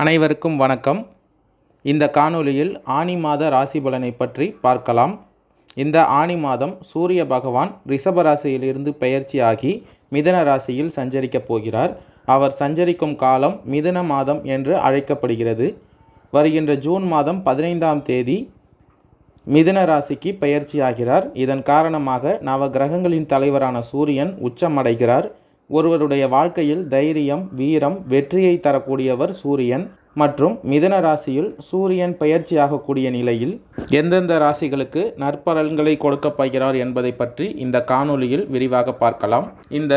அனைவருக்கும் வணக்கம். இந்த காணொளியில் ஆனி மாத ராசி பலனை பற்றி பார்க்கலாம். இந்த ஆனி மாதம் சூரிய பகவான் ரிஷப ராசியிலிருந்து பெயர்ச்சியாகி மிதுன ராசியில் சஞ்சரிக்கப் போகிறார். அவர் சஞ்சரிக்கும் காலம் மிதுன மாதம் என்று அழைக்கப்படுகிறது. வருகின்ற ஜூன் மாதம் 15ஆம் தேதி மிதுன ராசிக்கு பெயர்ச்சியாகிறார். இதன் காரணமாக நவ கிரகங்களின் தலைவரான சூரியன் உச்சமடைகிறார். ஒருவருடைய வாழ்க்கையில் தைரியம், வீரம், வெற்றியை தரக்கூடியவர் சூரியன். மற்றும் மிதுன ராசியில் சூரியன் பெயர்ச்சியாகக்கூடிய நிலையில் எந்தெந்த ராசிகளுக்கு நற்பலன்களை கொடுக்கப் போகிறார் என்பதை பற்றி இந்த காணொளியில் விரிவாக பார்க்கலாம். இந்த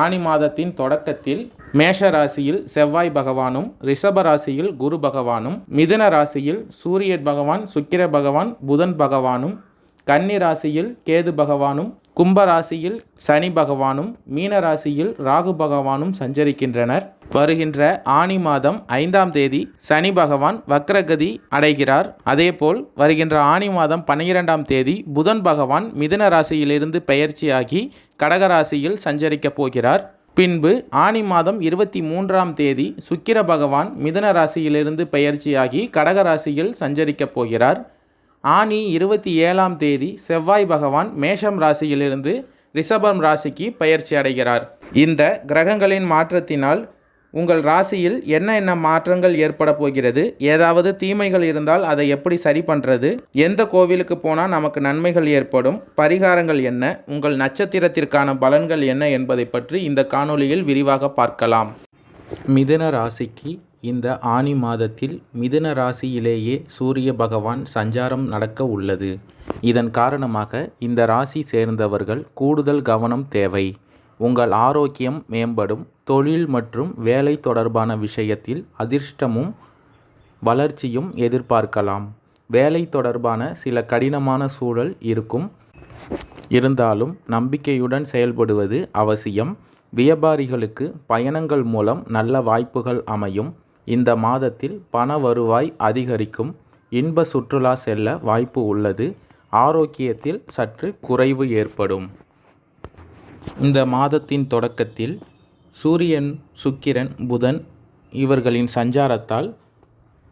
ஆனி மாதத்தின் தொடக்கத்தில் மேஷ ராசியில் செவ்வாய் பகவானும், ரிஷப ராசியில் குரு பகவானும், மிதுன ராசியில் சூரிய பகவான், சுக்கிர பகவான், புதன் பகவானும், கன்னி ராசியில் கேது பகவானும், கும்ப ராசியில் சனி பகவானும், மீன ராசியில் ராகு பகவானும் சஞ்சரிக்கின்றனர். வருகின்ற ஆனி மாதம் 5ஆம் தேதி சனி பகவான் வக்ரகதி அடைகிறார். அதேபோல் வருகின்ற ஆனி மாதம் 12ஆம் தேதி புதன் பகவான் மிதுன ராசியிலிருந்து பெயர்ச்சியாகி கடகராசியில் சஞ்சரிக்கப் போகிறார். பின்பு ஆனி மாதம் 23ஆம் தேதி சுக்கிர பகவான் மிதுன ராசியிலிருந்து பெயர்ச்சியாகி கடகராசியில் சஞ்சரிக்கப் போகிறார். ஆனி 27ஆம் தேதி செவ்வாய் பகவான் மேஷம் ராசியிலிருந்து ரிஷபம் ராசிக்கு பயிற்சி அடைகிறார். இந்த கிரகங்களின் மாற்றத்தினால் உங்கள் ராசியில் என்ன மாற்றங்கள் ஏற்பட போகிறது, ஏதாவது தீமைகள் இருந்தால் அதை எப்படி சரி பண்ணுறது, எந்த கோவிலுக்கு போனால் நமக்கு நன்மைகள் ஏற்படும், பரிகாரங்கள் என்ன, உங்கள் நட்சத்திரத்திற்கான பலன்கள் என்ன என்பதை பற்றி இந்த காணொளியில் விரிவாக பார்க்கலாம். மிதுன ராசிக்கு இந்த ஆனி மாதத்தில் மிதுன ராசியிலேயே சூரிய பகவான் சஞ்சாரம் நடக்க உள்ளது. இதன் காரணமாக இந்த ராசி சேர்ந்தவர்கள் கூடுதல் கவனம் தேவை. உங்கள் ஆரோக்கியம் மேம்படும். தொழில் மற்றும் வேலை தொடர்பான விஷயத்தில் அதிர்ஷ்டமும் வளர்ச்சியும் எதிர்பார்க்கலாம். வேலை தொடர்பான சில கடினமான சூழல் இருந்தாலும் நம்பிக்கையுடன் செயல்படுவது அவசியம். வியாபாரிகளுக்கு பயணங்கள் மூலம் நல்ல வாய்ப்புகள் அமையும். இந்த மாதத்தில் பண வருவாய் அதிகரிக்கும். இன்ப சுற்றுலா செல்ல வாய்ப்பு உள்ளது. ஆரோக்கியத்தில் சற்று குறைவு ஏற்படும். இந்த மாதத்தின் தொடக்கத்தில் சூரியன், சுக்கிரன், புதன் இவர்களின் சஞ்சாரத்தால்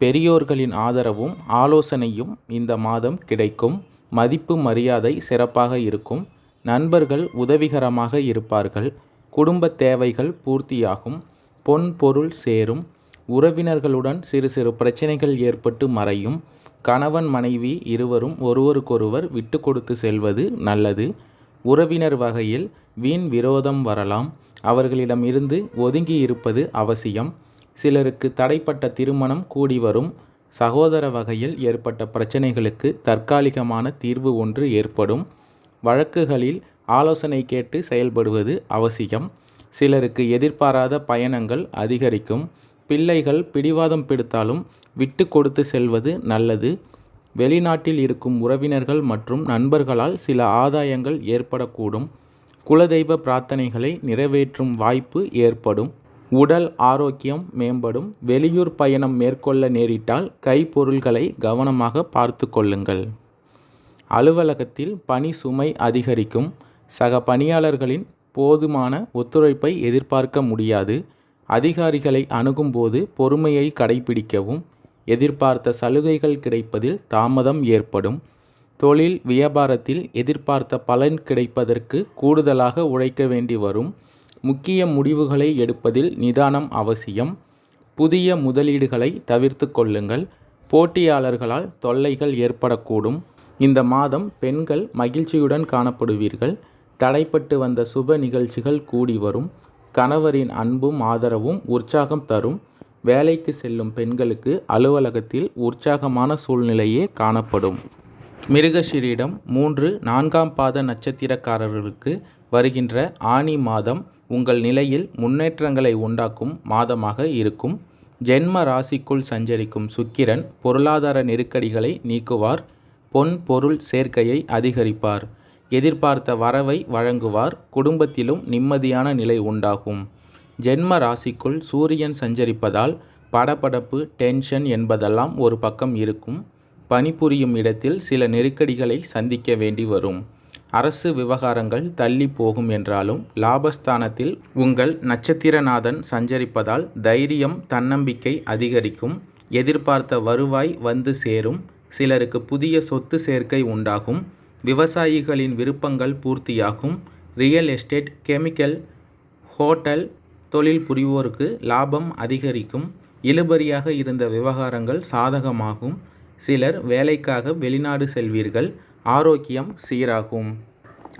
பெரியோர்களின் ஆதரவும் ஆலோசனையும் இந்த மாதம் கிடைக்கும். மதிப்பு மரியாதை சிறப்பாக இருக்கும். நண்பர்கள் உதவிகரமாக இருப்பார்கள். குடும்ப தேவைகள் பூர்த்தியாகும். பொன் பொருள் சேரும். உறவினர்களுடன் சிறு சிறு பிரச்சனைகள் ஏற்பட்டு மறையும். கணவன் மனைவி இருவரும் ஒருவருக்கொருவர் விட்டு கொடுத்து செல்வது நல்லது. உறவினர் வகையில் வீண் விரோதம் வரலாம். அவர்களிடம் இருந்து ஒதுங்கி இருப்பது அவசியம். சிலருக்கு தடைப்பட்ட திருமணம் கூடி வரும். சகோதர வகையில் ஏற்பட்ட பிரச்சனைகளுக்கு தற்காலிகமான தீர்வு ஒன்று ஏற்படும். வழக்குகளில் ஆலோசனை கேட்டு செயல்படுவது அவசியம். சிலருக்கு எதிர்பாராத பயணங்கள் அதிகரிக்கும். பிள்ளைகள் பிடிவாதம் பிடித்தாலும் விட்டு கொடுத்து செல்வது நல்லது. வெளிநாட்டில் இருக்கும் உறவினர்கள் மற்றும் நண்பர்களால் சில ஆதாயங்கள் ஏற்படக்கூடும். குலதெய்வ பிரார்த்தனைகளை நிறைவேற்றும் வாய்ப்பு ஏற்படும். உடல் ஆரோக்கியம் மேம்படும். வெளியூர் பயணம் மேற்கொள்ள நேரிட்டால் கைப்பொருள்களை கவனமாக பார்த்து கொள்ளுங்கள். அலுவலகத்தில் பணி சுமை அதிகரிக்கும். சக பணியாளர்களின் போதுமான ஒத்துழைப்பை எதிர்பார்க்க முடியாது. அதிகாரிகளை அணுகும்போது பொறுமையை கடைபிடிக்கவும். எதிர்பார்த்த சலுகைகள் கிடைப்பதில் தாமதம் ஏற்படும். தொழில் வியாபாரத்தில் எதிர்பார்த்த பலன் கிடைப்பதற்கு கூடுதலாக உழைக்க வேண்டி வரும். முக்கிய முடிவுகளை எடுப்பதில் நிதானம் அவசியம். புதிய முதலீடுகளை தவிர்த்து கொள்ளுங்கள். போட்டியாளர்களால் தொல்லைகள் ஏற்படக்கூடும். இந்த மாதம் பெண்கள் மகிழ்ச்சியுடன் காணப்படுவீர்கள். தடைப்பட்டு வந்த சுப நிகழ்ச்சிகள் கூடி வரும். கணவரின் அன்பும் ஆதரவும் உற்சாகம் தரும். வேலைக்கு செல்லும் பெண்களுக்கு அலுவலகத்தில் உற்சாகமான சூழ்நிலையே காணப்படும். மிருகஷீரிடம் 3, 4ஆம் பாத நட்சத்திரக்காரர்களுக்கு வருகின்ற ஆனி மாதம் உங்கள் நிலையில் முன்னேற்றங்களை உண்டாக்கும் மாதமாக இருக்கும். ஜென்ம ராசிக்குள் சஞ்சரிக்கும் சுக்கிரன் பொருளாதார நெருக்கடிகளை நீக்குவார். பொன் பொருள் சேர்க்கையை அதிகரிப்பார். எதிர்பார்த்த வரவை வழங்குவார். குடும்பத்திலும் நிம்மதியான நிலை உண்டாகும். ஜென்ம ராசிக்குள் சூரியன் சஞ்சரிப்பதால் படபடப்பு, டென்ஷன் என்பதெல்லாம் ஒரு பக்கம் இருக்கும். பணிபுரியும் இடத்தில் சில நெருக்கடிகளை சந்திக்க வேண்டி வரும். அரசு விவகாரங்கள் தள்ளி போகும் என்றாலும் லாபஸ்தானத்தில் உங்கள் நட்சத்திரநாதன் சஞ்சரிப்பதால் தைரியம், தன்னம்பிக்கை அதிகரிக்கும். எதிர்பார்த்த வருவாய் வந்து சேரும். சிலருக்கு புதிய சொத்து சேர்க்கை உண்டாகும். விவசாயிகளின் விருப்பங்கள் பூர்த்தியாகும். ரியல் எஸ்டேட், கெமிக்கல், ஹோட்டல் தொழில் புரிவோருக்கு லாபம் அதிகரிக்கும். இழுபறியாக இருந்த விவகாரங்கள் சாதகமாகும். சிலர் வேலைக்காக வெளிநாடு செல்வீர்கள். ஆரோக்கியம் சீராகும்.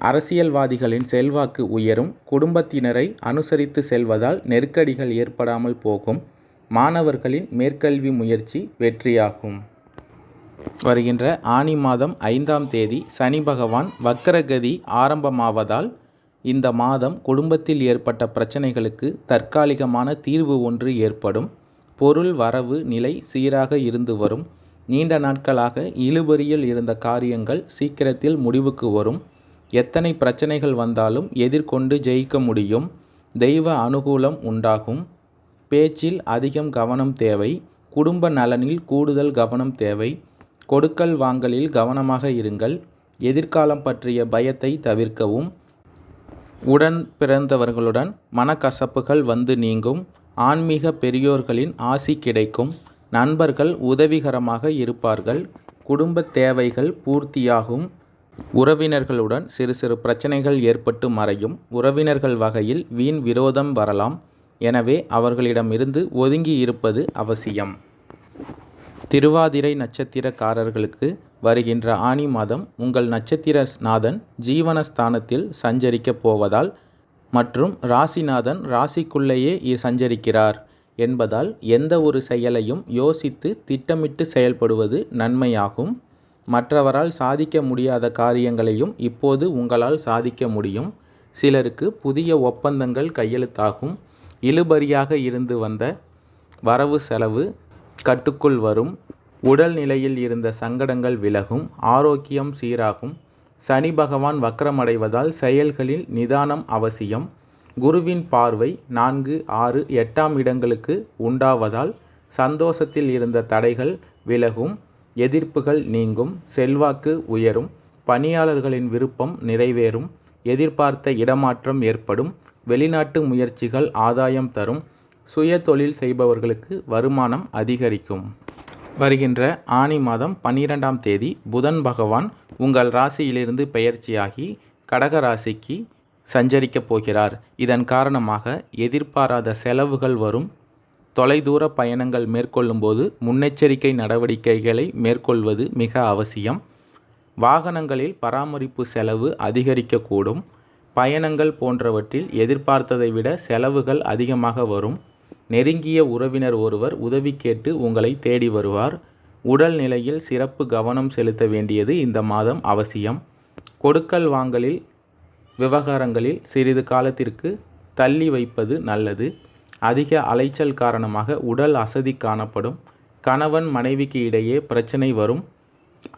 அரசியல்வாதிகளின் செல்வாக்கு உயரும். குடும்பத்தினரை அனுசரித்து செல்வதால் நெருக்கடிகள் ஏற்படாமல் போகும். மாணவர்களின் மேற்கல்வி முயற்சி வெற்றியாகும். வருகின்ற ஆனி மாதம் 5ஆம் தேதி சனி பகவான் வக்ரகதி ஆரம்பமாவதால் இந்த மாதம் குடும்பத்தில் ஏற்பட்ட பிரச்சனைகளுக்கு தற்காலிகமான தீர்வு ஒன்று ஏற்படும். பொருள் வரவு நிலை சீராக இருந்து வரும். நீண்ட நாட்களாக இழுபறியில் இருந்த காரியங்கள் சீக்கிரத்தில் முடிவுக்கு வரும். எத்தனை பிரச்சனைகள் வந்தாலும் எதிர்கொண்டு ஜெயிக்க முடியும். தெய்வ அனுகூலம் உண்டாகும். பேச்சில் அதிகம் கவனம் தேவை. குடும்ப நலனில் கூடுதல் கவனம் தேவை. கொடுக்கல் வாங்கலில் கவனமாக இருங்கள். எதிர்காலம் பற்றிய பயத்தை தவிர்க்கவும். உடன் பிறந்தவர்களுடன் மனக்கசப்புகள் வந்து நீங்கும். ஆன்மீக பெரியோர்களின் ஆசி கிடைக்கும். நண்பர்கள் உதவிகரமாக இருப்பார்கள். குடும்ப தேவைகள் பூர்த்தியாகும். உறவினர்களுடன் சிறு சிறு பிரச்சனைகள் ஏற்பட்டு மறையும். உறவினர்கள் வகையில் வீண் விரோதம் வரலாம். எனவே அவர்களிடமிருந்து ஒதுங்கி இருப்பது அவசியம். திருவாதிரை நட்சத்திரக்காரர்களுக்கு வருகின்ற ஆனி மாதம் உங்கள் நட்சத்திரநாதன் ஜீவனஸ்தானத்தில் சஞ்சரிக்கப் போவதால் மற்றும் ராசிநாதன் ராசிக்குள்ளேயே சஞ்சரிக்கிறார் என்பதால் எந்த ஒரு செயலையும் யோசித்து திட்டமிட்டு செயல்படுவது நன்மையாகும். மற்றவரால் சாதிக்க முடியாத காரியங்களையும் இப்போது உங்களால் சாதிக்க முடியும். சிலருக்கு புதிய ஒப்பந்தங்கள் கையெழுத்தாகும். இழுபறியாக இருந்து வந்த வரவு செலவு கட்டுக்குள் வரும். உடல் நிலையில் இருந்த சங்கடங்கள் விலகும். ஆரோக்கியம் சீராகும். சனி பகவான் வக்ரமடைவதால் செயல்களில் நிதானம் அவசியம். குருவின் பார்வை 4, 6, 8ஆம் இடங்களுக்கு உண்டாவதால் சந்தோஷத்தில் இருந்த தடைகள் விலகும். எதிர்ப்புகள் நீங்கும். செல்வாக்கு உயரும். பணியாளர்களின் விருப்பம் நிறைவேறும். எதிர்பார்த்த இடமாற்றம் ஏற்படும். வெளிநாட்டு முயற்சிகள் ஆதாயம் தரும். சுய தொழில் செய்பவர்களுக்கு வருமானம் அதிகரிக்கும். வருகின்ற ஆனி மாதம் 12ஆம் தேதி புதன் பகவான் உங்கள் ராசியிலிருந்து பெயர்ச்சியாகி கடக ராசிக்கு சஞ்சரிக்கப் போகிறார். இதன் காரணமாக எதிர்பாராத செலவுகள் வரும். தொலைதூர பயணங்கள் மேற்கொள்ளும்போது முன்னெச்சரிக்கை நடவடிக்கைகளை மேற்கொள்வது மிக அவசியம். வாகனங்களில் பராமரிப்பு செலவு அதிகரிக்கக்கூடும். பயணங்கள் போன்றவற்றில் எதிர்பார்த்ததை விட செலவுகள் அதிகமாக வரும். நெருங்கிய உறவினர் ஒருவர் உதவி கேட்டு உங்களை தேடி வருவார். உடல் நிலையில் சிறப்பு கவனம் செலுத்த வேண்டியது இந்த மாதம் அவசியம். கொடுக்கல் வாங்கலில் விவகாரங்களில் சிறிது காலத்திற்கு தள்ளி வைப்பது நல்லது. அதிக அலைச்சல் காரணமாக உடல் அசதி காணப்படும். கணவன் மனைவிக்கு இடையே பிரச்சனை வரும்.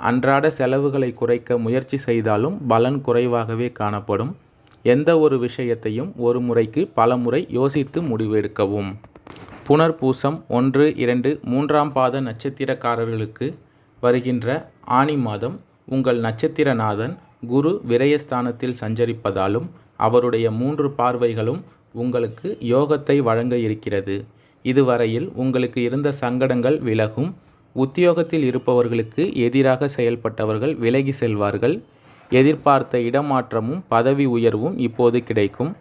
அன்றாட செலவுகளை குறைக்க முயற்சி செய்தாலும் பலன் குறைவாகவே காணப்படும். எந்த ஒரு விஷயத்தையும் ஒரு முறைக்கு பல முறை யோசித்து முடிவெடுக்கவும். புனர்பூசம் 1, 2, 3ஆம் பாத நட்சத்திரக்காரர்களுக்கு வருகின்ற ஆனி மாதம் உங்கள் நட்சத்திரநாதன் குரு விரயஸ்தானத்தில் சஞ்சரிப்பதாலும் அவருடைய 3 பார்வைகளும் உங்களுக்கு யோகத்தை வழங்க இருக்கிறது. இதுவரையில் உங்களுக்கு இருந்த சங்கடங்கள் விலகும். உத்தியோகத்தில் இருப்பவர்களுக்கு எதிராக செயல்பட்டவர்கள் விலகி செல்வார்கள். எதிர்பார்த்த இடமாற்றமும் பதவி உயர்வும் இப்போது கிடைக்கும்.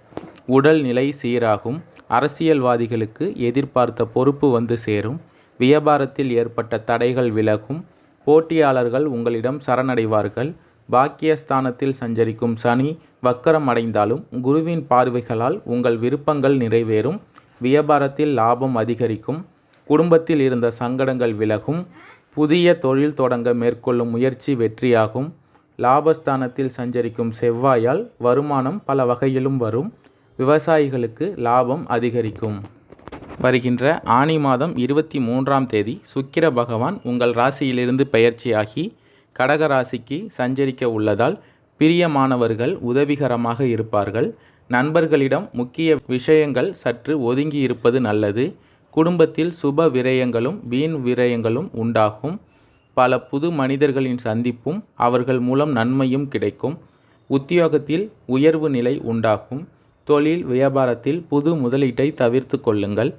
உடல் நிலை சீராகும். அரசியல்வாதிகளுக்கு எதிர்பார்த்த பொறுப்பு வந்து சேரும். வியாபாரத்தில் ஏற்பட்ட தடைகள் விலகும். போட்டியாளர்கள் உங்களிடம் சரணடைவார்கள். பாக்கியஸ்தானத்தில் சஞ்சரிக்கும் சனி வக்கரம் அடைந்தாலும் குருவின் பார்வைகளால் உங்கள் விருப்பங்கள் நிறைவேறும். வியாபாரத்தில் லாபம் அதிகரிக்கும். குடும்பத்தில் இருந்த சங்கடங்கள் விலகும். புதிய தொழில் தொடங்க மேற்கொள்ளும் முயற்சி வெற்றியாகும். லாபஸ்தானத்தில் சஞ்சரிக்கும் செவ்வாயால் வருமானம் பல வகையிலும் வரும். விவசாயிகளுக்கு லாபம் அதிகரிக்கும். வருகின்ற ஆனி மாதம் 23ஆம் தேதி சுக்கிர பகவான் உங்கள் ராசியிலிருந்து பெயர்ச்சியாகி கடக ராசிக்கு சஞ்சரிக்க உள்ளதால் பிரியமானவர்கள் உதவிகரமாக இருப்பார்கள். நண்பர்களிடம் முக்கிய விஷயங்கள் சற்று ஒதுங்கி இருப்பது நல்லது. குடும்பத்தில் சுப விரயங்களும் வீண் விரயங்களும் உண்டாகும். பல புது மனிதர்களின் சந்திப்பும் அவர்கள் மூலம் நன்மையும் கிடைக்கும். உத்தியோகத்தில் உயர்வு நிலை உண்டாகும். தொழில் வியாபாரத்தில் புது முதலீட்டை தவிர்த்து கொள்ளுங்கள்.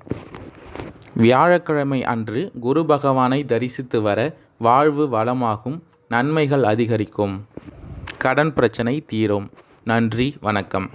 வியாழக்கிழமை அன்று குரு பகவானை தரிசித்து வர வாழ்வு வளமாகும், நன்மைகள் அதிகரிக்கும், கடன் பிரச்சனை தீரும். நன்றி, வணக்கம்.